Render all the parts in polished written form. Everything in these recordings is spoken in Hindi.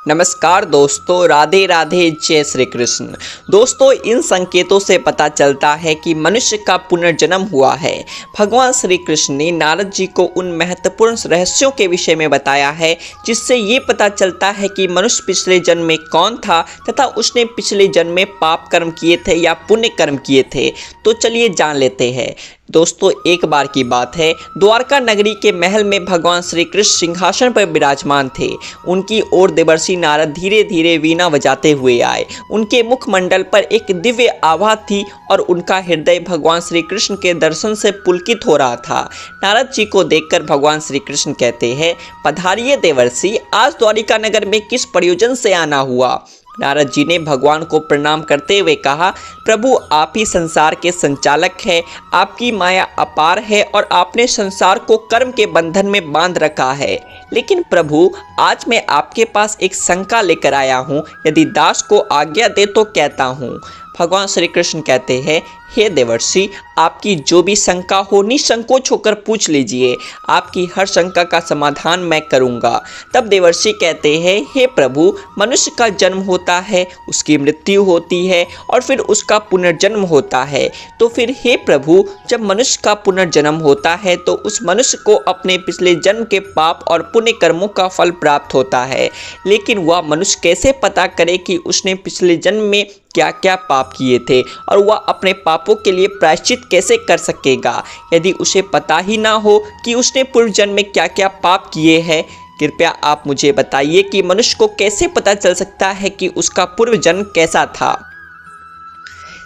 नमस्कार दोस्तों, राधे राधे, जय श्री कृष्ण। दोस्तों, इन संकेतों से पता चलता है कि मनुष्य का पुनर्जन्म हुआ है। भगवान श्री कृष्ण ने नारद जी को उन महत्वपूर्ण रहस्यों के विषय में बताया है जिससे ये पता चलता है कि मनुष्य पिछले जन्म में कौन था तथा उसने पिछले जन्म में पाप कर्म किए थे या पुण्य कर्म किए थे। तो चलिए जान लेते हैं। दोस्तों, एक बार की बात है, द्वारका नगरी के महल में भगवान श्री कृष्ण सिंहासन पर विराजमान थे। उनकी ओर देवर्षि नारद धीरे धीरे वीणा बजाते हुए आए। उनके मुखमंडल पर एक दिव्य आभा थी और उनका हृदय भगवान श्री कृष्ण के दर्शन से पुलकित हो रहा था। नारद जी को देखकर भगवान श्री कृष्ण कहते हैं, पधारिए देवर्षि, आज द्वारिका नगर में किस प्रयोजन से आना हुआ। नारद जी ने भगवान को प्रणाम करते हुए कहा, प्रभु, आप ही संसार के संचालक हैं, आपकी माया अपार है और आपने संसार को कर्म के बंधन में बांध रखा है। लेकिन प्रभु, आज मैं आपके पास एक शंका लेकर आया हूँ, यदि दास को आज्ञा दे तो कहता हूँ। भगवान श्री कृष्ण कहते हैं, हे देवर्षि, आपकी जो भी शंका हो निसंकोच होकर पूछ लीजिए, आपकी हर शंका का समाधान मैं करूंगा। तब देवर्षि कहते हैं, हे प्रभु, मनुष्य का जन्म होता है, उसकी मृत्यु होती है और फिर उसका पुनर्जन्म होता है। तो फिर हे प्रभु, जब मनुष्य का पुनर्जन्म होता है तो उस मनुष्य को अपने पिछले जन्म के पाप और पुण्य कर्मों का फल प्राप्त होता है। लेकिन वह मनुष्य कैसे पता करे कि उसने पिछले जन्म में क्या क्या पाप किए थे और वह अपने पापों के लिए प्रायश्चित कैसे कर सकेगा यदि उसे पता ही ना हो कि उसने पूर्व जन्म में क्या क्या पाप किए हैं। कृपया आप मुझे बताइए कि मनुष्य को कैसे पता चल सकता है कि उसका पूर्व जन्म कैसा था।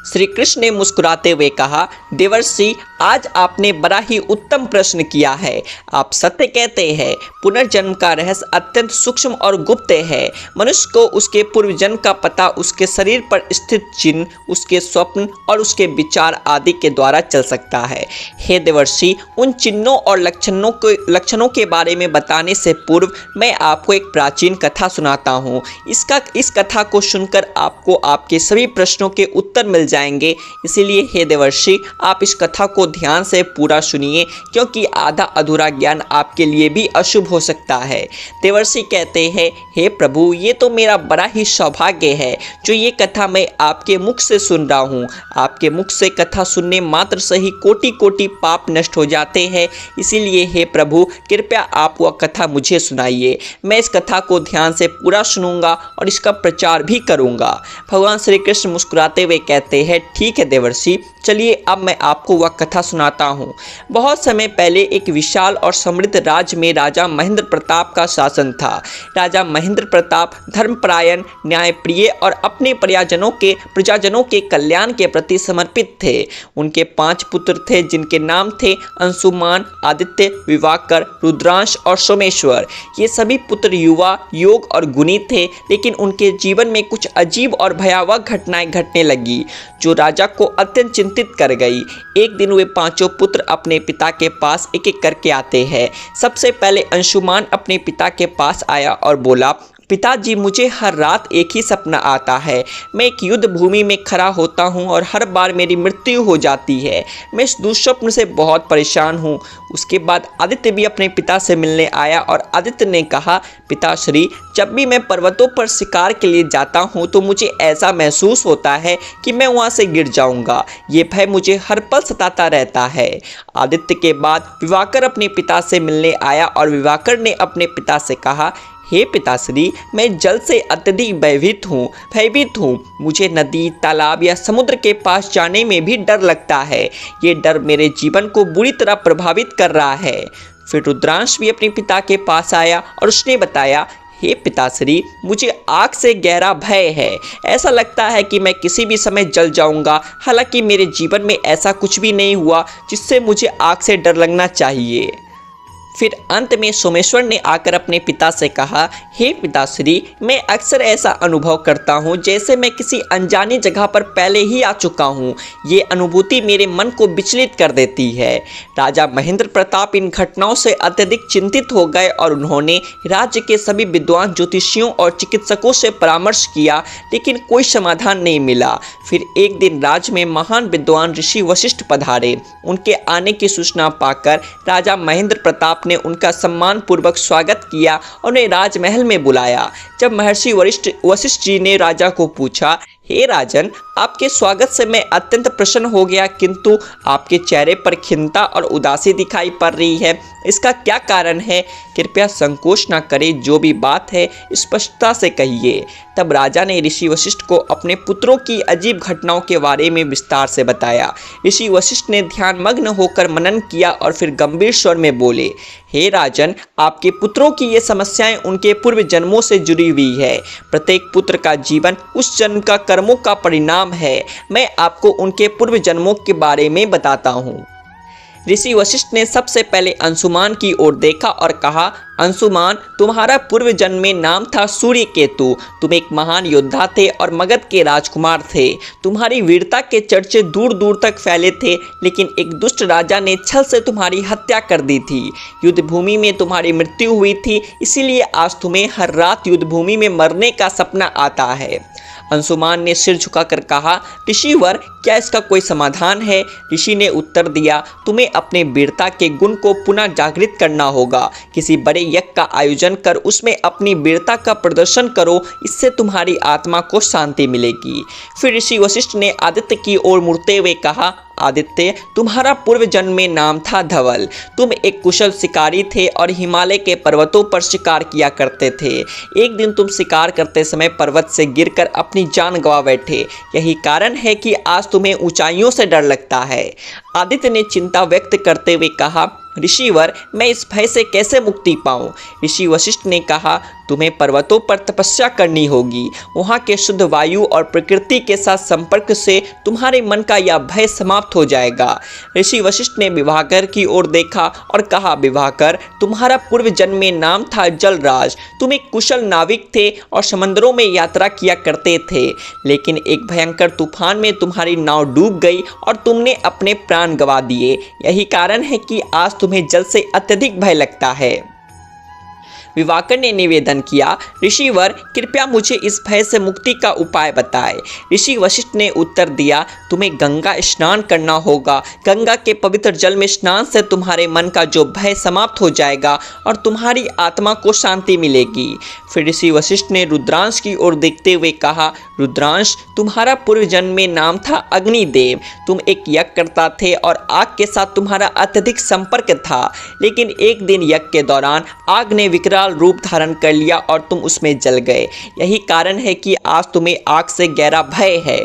श्री कृष्ण ने मुस्कुराते हुए कहा, देवर्षि, आज आपने बड़ा ही उत्तम प्रश्न किया है। आप सत्य कहते हैं, पुनर्जन्म का रहस्य अत्यंत सूक्ष्म और गुप्त है। मनुष्य को उसके पूर्व जन्म का पता उसके शरीर पर स्थित चिन्ह, उसके स्वप्न और उसके विचार आदि के द्वारा चल सकता है। हे देवर्षि, उन चिन्हों और लक्षणों के बारे में बताने से पूर्व मैं आपको एक प्राचीन कथा सुनाता हूँ। इस कथा को सुनकर आपको आपके सभी प्रश्नों के उत्तर मिल जाएंगे। इसीलिए हे देवर्षि, आप इस कथा को ध्यान से पूरा सुनिए, क्योंकि आधा अधूरा ज्ञान आपके लिए भी अशुभ हो सकता है। देवर्षि कहते हैं, हे प्रभु, ये तो मेरा बड़ा ही सौभाग्य है जो ये कथा मैं आपके मुख से सुन रहा हूँ। आपके मुख से कथा सुनने मात्र से ही कोटि कोटि पाप नष्ट हो जाते हैं। इसीलिए हे प्रभु, कृपया आप वह कथा मुझे सुनाइए। मैं इस कथा को ध्यान से पूरा सुनूंगा और इसका प्रचार भी करूंगा। भगवान श्री कृष्ण मुस्कुराते हुए कहते हैं, ठीक है देवर्षि, चलिए अब मैं आपको वह कथा सुनाता हूँ। बहुत समय पहले एक विशाल और समृद्ध राज्य में राजा महेंद्र प्रताप का शासन था। राजा महेंद्र प्रताप धर्मपरायण, न्यायप्रिय और अपने प्रजाजनों के कल्याण के प्रति समर्पित थे। उनके 5 पुत्र थे जिनके नाम थे अंशुमान, आदित्य, विवाकर, रुद्रांश और सोमेश्वर। ये सभी पुत्र युवा, योग और गुणी थे, लेकिन उनके जीवन में कुछ अजीब और भयावह घटनाएं घटने लगी जो राजा को अत्यंत चिंतित कर गई। एक दिन वे 5 पुत्र अपने पिता के पास एक एक करके आते हैं। सबसे पहले अंशुमान अपने पिता के पास आया और बोला, पिताजी, मुझे हर रात एक ही सपना आता है। मैं एक युद्ध भूमि में खड़ा होता हूँ और हर बार मेरी मृत्यु हो जाती है। मैं इस दुःस्वप्न से बहुत परेशान हूँ। उसके बाद आदित्य भी अपने पिता से मिलने आया और आदित्य ने कहा, पिताश्री, जब भी मैं पर्वतों पर शिकार के लिए जाता हूँ तो मुझे ऐसा महसूस होता है कि मैं वहाँ से गिर जाऊँगा। ये भय मुझे हर पल सताता रहता है। आदित्य के बाद विवाकर अपने पिता से मिलने आया और विवाकर ने अपने पिता से कहा, हे पिताश्री, मैं जल से अत्यधिक भयभीत हूँ। मुझे नदी, तालाब या समुद्र के पास जाने में भी डर लगता है। ये डर मेरे जीवन को बुरी तरह प्रभावित कर रहा है। फिर रुद्रांश भी अपने पिता के पास आया और उसने बताया, हे पिताश्री, मुझे आग से गहरा भय है। ऐसा लगता है कि मैं किसी भी समय जल जाऊंगा। हालांकि मेरे जीवन में ऐसा कुछ भी नहीं हुआ जिससे मुझे आग से डर लगना चाहिए। फिर अंत में सोमेश्वर ने आकर अपने पिता से कहा, हे पिताश्री, मैं अक्सर ऐसा अनुभव करता हूँ जैसे मैं किसी अनजानी जगह पर पहले ही आ चुका हूँ। ये अनुभूति मेरे मन को विचलित कर देती है। राजा महेंद्र प्रताप इन घटनाओं से अत्यधिक चिंतित हो गए और उन्होंने राज्य के सभी विद्वान ज्योतिषियों और चिकित्सकों से परामर्श किया, लेकिन कोई समाधान नहीं मिला। फिर एक दिन राज्य में महान विद्वान ऋषि वशिष्ठ पधारे। उनके आने की सूचना पाकर राजा महेंद्र प्रताप आपने उनका सम्मानपूर्वक स्वागत किया और उन्हें राजमहल में बुलाया। जब महर्षि वशिष्ठ जी ने राजा को पूछा, हे राजन, आपके स्वागत से मैं अत्यंत प्रसन्न हो गया, किंतु आपके चेहरे पर खिन्नता और उदासी दिखाई पड़ रही है। इसका क्या कारण है? कृपया संकोच न करें, जो भी बात है स्पष्टता से कहिए। तब राजा ने ऋषि वशिष्ठ को अपने पुत्रों की अजीब घटनाओं के बारे में विस्तार से बताया। ऋषि वशिष्ठ ने ध्यानमग्न होकर मनन किया और फिर गंभीर स्वर में बोले, हे राजन, आपके पुत्रों की ये समस्याएं उनके पूर्व जन्मों से जुड़ी हुई है। प्रत्येक पुत्र का जीवन उस जन्म का कर्मों का परिणाम है। मैं आपको उनके पूर्व जन्मों के बारे में बताता हूँ। ऋषि वशिष्ठ ने सबसे पहले अंशुमान की ओर देखा और कहा, अंशुमान, तुम्हारा पूर्व जन्म में नाम था सूर्यकेतु। तुम एक महान योद्धा थे और मगध के राजकुमार थे। तुम्हारी वीरता के चर्चे दूर दूर तक फैले थे, लेकिन एक दुष्ट राजा ने छल से तुम्हारी हत्या कर दी थी। युद्ध भूमि में तुम्हारी मृत्यु हुई थी, इसीलिए आज तुम्हें हर रात युद्ध भूमि में मरने का सपना आता है। अंशुमान ने सिर झुकाकर कहा, ऋषिवर, क्या इसका कोई समाधान है? ऋषि ने उत्तर दिया, तुम्हें अपने वीरता के गुण को पुनः जागृत करना होगा। किसी बड़े यज्ञ का आयोजन कर उसमें अपनी वीरता का प्रदर्शन करो, इससे तुम्हारी आत्मा को शांति मिलेगी। फिर ऋषि वशिष्ठ ने आदित्य की ओर मुड़ते हुए कहा, आदित्य, तुम्हारा पूर्व जन्म में नाम था धवल। तुम एक कुशल शिकारी थे और हिमालय के पर्वतों पर शिकार किया करते थे। एक दिन तुम शिकार करते समय पर्वत से गिरकर अपनी जान गंवा बैठे। यही कारण है कि आज तुम्हें ऊंचाइयों से डर लगता है। आदित्य ने चिंता व्यक्त करते हुए कहा, ऋषिवर, मैं इस भय से कैसे मुक्ति पाऊं? ऋषि वशिष्ठ ने कहा, तुम्हें पर्वतों पर तपस्या करनी होगी। वहाँ के शुद्ध वायु और प्रकृति के साथ संपर्क से तुम्हारे मन का यह भय समाप्त हो जाएगा। ऋषि वशिष्ठ ने विभाकर की ओर देखा और कहा, विभाकर, तुम्हारा पूर्व जन्म में नाम था जलराज। तुम एक कुशल नाविक थे और समंदरों में यात्रा किया करते थे, लेकिन एक भयंकर तूफान में तुम्हारी नाव डूब गई और तुमने अपने प्राण गंवा दिए। यही कारण है कि आज तुम्हें जल से अत्यधिक भय लगता है। विभाकर ने निवेदन किया, ऋषिवर, कृपया मुझे इस भय से मुक्ति का उपाय बताएं। ऋषि वशिष्ठ ने उत्तर दिया, तुम्हें गंगा स्नान करना होगा। गंगा के पवित्र जल में स्नान से तुम्हारे मन का जो भय समाप्त हो जाएगा और तुम्हारी आत्मा को शांति मिलेगी। फिर ऋषि वशिष्ठ ने रुद्रांश की ओर देखते हुए कहा, रुद्रांश, तुम्हारा पूर्व जन्म में नाम था अग्निदेव। तुम एक यज्ञ करता थे और आग के साथ तुम्हारा अत्यधिक संपर्क था, लेकिन एक दिन यज्ञ के दौरान आग ने विकराल रूप धारण कर लिया और तुम उसमें जल गए। यही कारण है कि आज तुम्हें आग से गहरा भय है।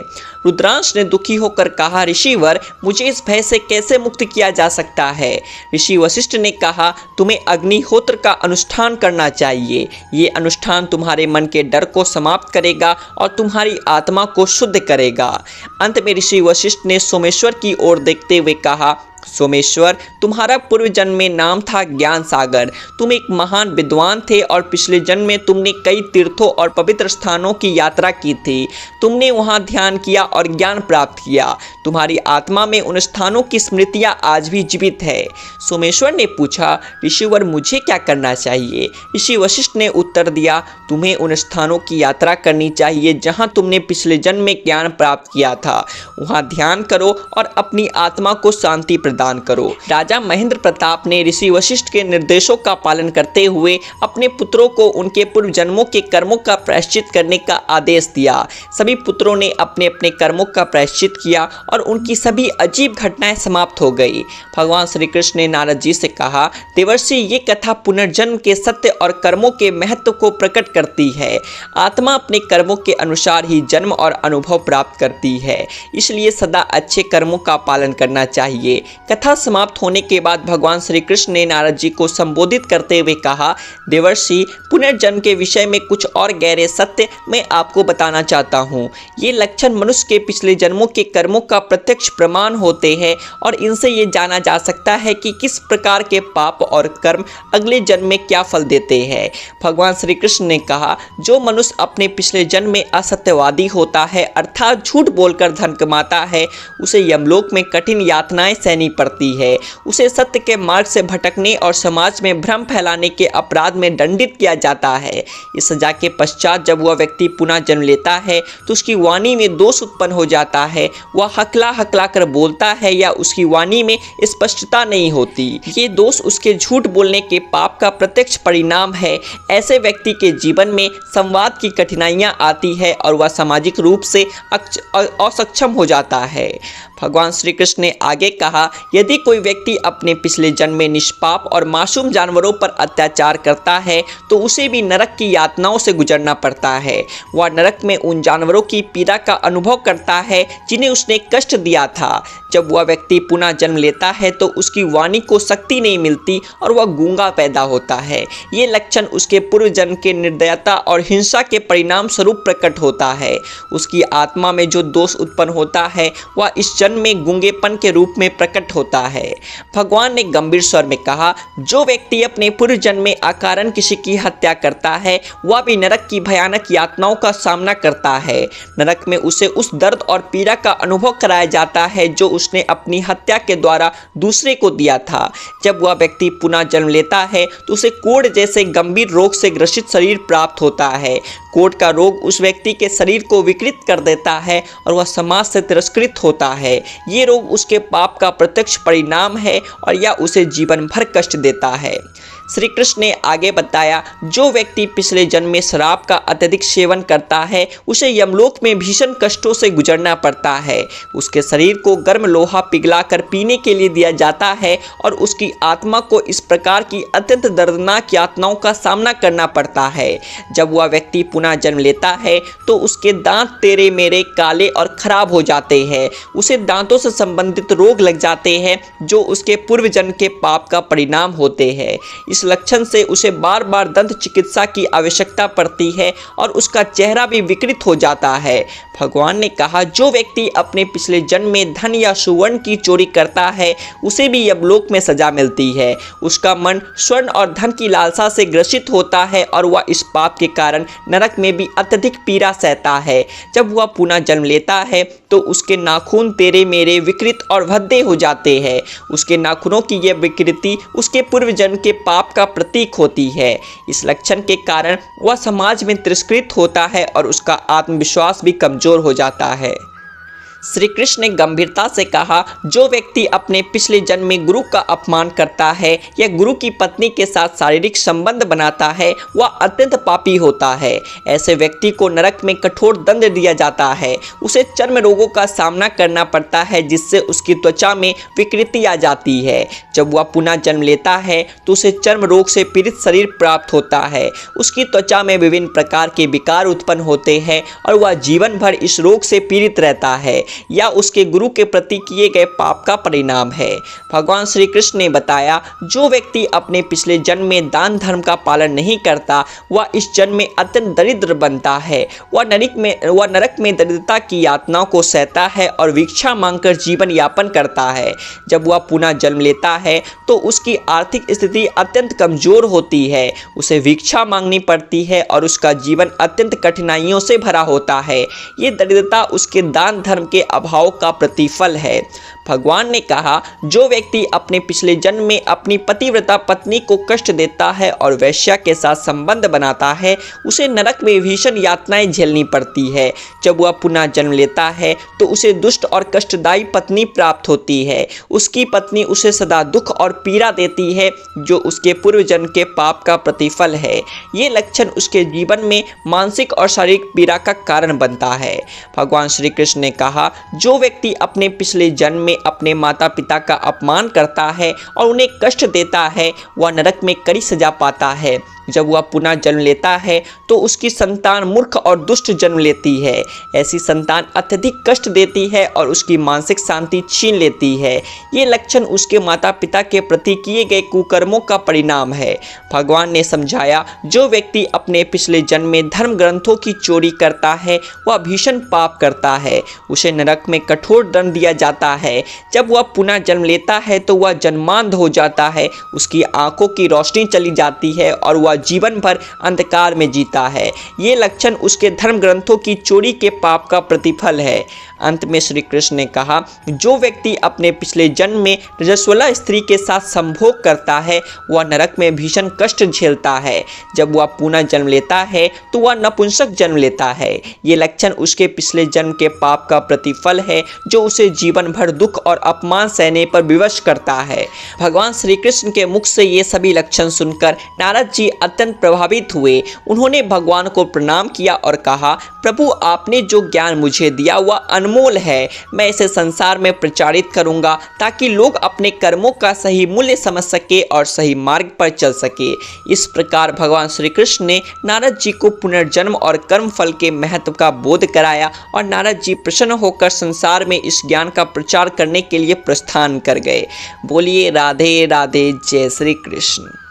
रुद्रांश ने दुखी होकर कहा, ऋषिवर, मुझे इस भय से कैसे मुक्त किया जा सकता है? ऋषि वशिष्ठ ने कहा, तुम्हें अग्निहोत्र का अनुष्ठान करना चाहिए। ये अनुष्ठान तुम्हारे मन के डर को समाप्त करेगा और तुम्हारी आत्मा को शुद्ध करेगा। अंत में ऋषि वशिष्ठ ने सोमेश्वर की ओर देखते हुए कहा, सोमेश्वर, तुम्हारा पूर्व जन्म में नाम था ज्ञान सागर। तुम एक महान विद्वान थे और पिछले जन्म में तुमने कई तीर्थों और पवित्र स्थानों की यात्रा की थी। तुमने वहां ध्यान किया और ज्ञान प्राप्त किया। तुम्हारी आत्मा में उन स्थानों की स्मृतियां आज भी जीवित है। सोमेश्वर ने पूछा, ऋषिवर, मुझे क्या करना चाहिए? ऋषि वशिष्ठ ने उत्तर दिया, तुम्हें उन स्थानों की यात्रा करनी चाहिए जहां तुमने पिछले जन्म में ज्ञान प्राप्त किया था। वहां ध्यान करो और अपनी आत्मा को शांति प्रदान करो। राजा महेंद्र प्रताप ने ऋषि वशिष्ठ के निर्देशों का पालन करते हुए अपने पुत्रों को उनके पूर्व जन्मों के कर्मों का प्रायश्चित करने का आदेश दिया। सभी पुत्रों ने अपने अपने कर्मों का प्रायश्चित किया और उनकी सभी अजीब घटनाएं समाप्त हो गई। भगवान श्री कृष्ण ने नारद जी से कहा, देवर्षि, ये कथा पुनर्जन्म के सत्य और कर्मों के महत्व को प्रकट करती है। आत्मा अपने कर्मों के अनुसार ही जन्म और अनुभव प्राप्त करती है, इसलिए सदा अच्छे कर्मों का पालन करना चाहिए। कथा समाप्त होने के बाद भगवान श्री कृष्ण ने नारद जी को संबोधित करते हुए कहा, देवर्षि, पुनर्जन्म के विषय में कुछ और गहरे सत्य मैं आपको बताना चाहता हूँ। ये लक्षण मनुष्य के पिछले जन्मों के कर्मों का प्रत्यक्ष प्रमाण होते हैं और इनसे ये जाना जा सकता है कि किस प्रकार के पाप और कर्म अगले जन्म में क्या फल देते हैं। भगवान श्री कृष्ण ने कहा, जो मनुष्य अपने पिछले जन्म में असत्यवादी होता है, अर्थात झूठ बोलकर धन कमाता है, उसे यमलोक में कठिन यातनाएं सहनी पड़ती है। उसे सत्य के मार्ग से भटकने और समाज में भ्रम फैलाने के अपराध में दंडित किया जाता है। इस सजा के पश्चात जब वह व्यक्ति पुनः जन्म लेता है तो उसकी वाणी में दोष उत्पन्न हो जाता है। वह हकला हकला कर बोलता है या उसकी वाणी में स्पष्टता नहीं होती। ये दोष उसके झूठ बोलने के पाप का प्रत्यक्ष परिणाम है। ऐसे व्यक्ति के जीवन में संवाद की कठिनाइयां आती है और वह सामाजिक रूप से असक्षम हो जाता है। भगवान श्री कृष्ण ने आगे कहा, यदि कोई व्यक्ति अपने पिछले जन्म में निष्पाप और मासूम जानवरों पर अत्याचार करता है तो उसे भी नरक की यातनाओं से गुजरना पड़ता है। वह नरक में उन जानवरों की पीड़ा का अनुभव करता है जिन्हें उसने कष्ट दिया था। जब वह व्यक्ति पुनः जन्म लेता है तो उसकी वाणी को शक्ति नहीं मिलती और वह गूंगा पैदा होता है। ये लक्षण उसके पूर्व जन्म के निर्दयता और हिंसा के परिणाम स्वरूप प्रकट होता है। उसकी आत्मा में जो दोष उत्पन्न होता है वह इस जन्म में गूंगेपन के रूप में प्रकट होता है। भगवान ने गंभीर स्वर में कहा, जो व्यक्ति अपने पूर्व जन्म में अकारण किसी की हत्या करता है वह भी नरक की भयानक यातनाओं का सामना करता है। नरक में उसे उस दर्द और पीड़ा का अनुभव कराया जाता है जो उसने अपनी हत्या के द्वारा दूसरे को दिया था। जब वह व्यक्ति पुनः जन्म लेता है तो उसे कोढ़ जैसे गंभीर रोग से ग्रसित शरीर प्राप्त होता है। कोढ़ का रोग उस व्यक्ति के शरीर को विकृत कर देता है और वह समाज से तिरस्कृत होता है। ये रोग उसके पाप का प्रत्यक्ष परिणाम है और यह उसे जीवन भर कष्ट देता है। श्री कृष्ण ने आगे बताया, जो व्यक्ति पिछले जन्म में शराब का अत्यधिक सेवन करता है उसे यमलोक में भीषण कष्टों से गुजरना पड़ता है। उसके शरीर को गर्म लोहा पिघलाकर पीने के लिए दिया जाता है और उसकी आत्मा को इस प्रकार की अत्यंत दर्दनाक यातनाओं का सामना करना पड़ता है। जब वह व्यक्ति पुनः जन्म लेता है तो उसके दांत तेरे मेरे काले और खराब हो जाते हैं। उसे दांतों से संबंधित रोग लग जाते हैं जो उसके पूर्व जन्म के पाप का परिणाम होते हैं। इस लक्षण से उसे बार बार दंत चिकित्सा की आवश्यकता पड़ती है और उसका चेहरा भी विकृत हो जाता है। भगवान ने कहा, जो व्यक्ति अपने पिछले जन्म में धन या सुवर्ण की चोरी करता है उसे भी यमलोक में सजा मिलती है। उसका मन स्वर्ण और धन की लालसा से ग्रसित होता है और वह इस पाप के कारण नरक में भी अत्यधिक पीड़ा सहता है। जब वह पुनः जन्म लेता है तो उसके नाखून तेरे मेरे विकृत और भद्दे हो जाते हैं। उसके नाखूनों की यह विकृति उसके पूर्व जन्म के पाप का प्रतीक होती है। इस लक्षण के कारण वह समाज में तिरस्कृत होता है और उसका आत्मविश्वास भी कमजोर हो जाता है। श्री कृष्ण ने गंभीरता से कहा, जो व्यक्ति अपने पिछले जन्म में गुरु का अपमान करता है या गुरु की पत्नी के साथ शारीरिक संबंध बनाता है वह अत्यंत पापी होता है। ऐसे व्यक्ति को नरक में कठोर दंड दिया जाता है। उसे चर्म रोगों का सामना करना पड़ता है जिससे उसकी त्वचा में विकृति आ जाती है। जब वह पुनः जन्म लेता है तो उसे चर्म रोग से पीड़ित शरीर प्राप्त होता है। उसकी त्वचा में विभिन्न प्रकार के विकार उत्पन्न होते हैं और वह जीवन भर इस रोग से पीड़ित रहता है। या उसके गुरु के प्रति किए गए पाप का परिणाम है। भगवान श्री कृष्ण ने बताया, जो व्यक्ति अपने पिछले जन्म में दान धर्म का पालन नहीं करता वह इस जन्म में अत्यंत दरिद्र बनता है। वह नरक में दरिद्रता की यातनाओं को सहता है और भिक्षा मांगकर जीवन यापन करता है। जब वह पुनः जन्म लेता है तो उसकी आर्थिक स्थिति अत्यंत कमजोर होती है। उसे भिक्षा मांगनी पड़ती है और उसका जीवन अत्यंत कठिनाइयों से भरा होता है। ये दरिद्रता उसके दान धर्म के अभाव का प्रतिफल है। भगवान ने कहा, जो व्यक्ति अपने पिछले जन्म में अपनी पतिव्रता पत्नी को कष्ट देता है और वैश्या के साथ संबंध बनाता है उसे नरक में भीषण यातनाएं झेलनी पड़ती है। जब वह पुनः जन्म लेता है तो उसे दुष्ट और कष्टदायी पत्नी प्राप्त होती है। उसकी पत्नी उसे सदा दुख और पीड़ा देती है जो उसके पूर्व जन्म के पाप का प्रतिफल है। ये लक्षण उसके जीवन में मानसिक और शारीरिक पीड़ा का कारण बनता है। भगवान श्री कृष्ण ने कहा, जो व्यक्ति अपने पिछले जन्म में अपने माता पिता का अपमान करता है और उन्हें कष्ट देता है वह नरक में कड़ी सजा पाता है। जब वह पुनः जन्म लेता है तो उसकी संतान मूर्ख और दुष्ट जन्म लेती है। ऐसी संतान अत्यधिक कष्ट देती है और उसकी मानसिक शांति छीन लेती है। ये लक्षण उसके माता पिता के प्रति किए गए कुकर्मों का परिणाम है। भगवान ने समझाया, जो व्यक्ति अपने पिछले जन्म में धर्म ग्रंथों की चोरी करता है वह भीषण पाप करता है। उसे नरक में कठोर दंड दिया जाता है। जब वह पुनः जन्म लेता है तो वह जन्मांध हो जाता है। उसकी आंखों की रोशनी चली जाती है और वह जीवन भर अंधकार में जीता है। ये लक्षण उसके धर्म ग्रंथों की चोरी के पाप का प्रतिफल है। अंत में श्री कृष्ण ने कहा, जो व्यक्ति अपने पिछले जन्म में रजस्वला स्त्री के साथ संभोग करता है वह नरक में भीषण कष्ट झेलता है। जब वह पुनः जन्म लेता है तो वह नपुंसक जन्म लेता है। ये लक्षण उसके पिछले जन्म के पाप का प्रतिफल है जो उसे जीवन भर दुख और अपमान सहने पर विवश करता है। भगवान श्री कृष्ण के मुख से ये सभी लक्षण सुनकर नारद जी अत्यंत प्रभावित हुए। उन्होंने भगवान को प्रणाम किया और कहा, प्रभु आपने जो ज्ञान मुझे दिया वह अनमोल है। मैं इसे संसार में प्रचारित करूंगा ताकि लोग अपने कर्मों का सही मूल्य समझ सके और सही मार्ग पर चल सके। इस प्रकार भगवान श्री कृष्ण ने नारद जी को पुनर्जन्म और कर्म फल के महत्व का बोध कराया और नारद जी प्रसन्न होकर संसार में इस ज्ञान का प्रचार करने के लिए प्रस्थान कर गए। बोलिए राधे राधे, जय श्री कृष्ण।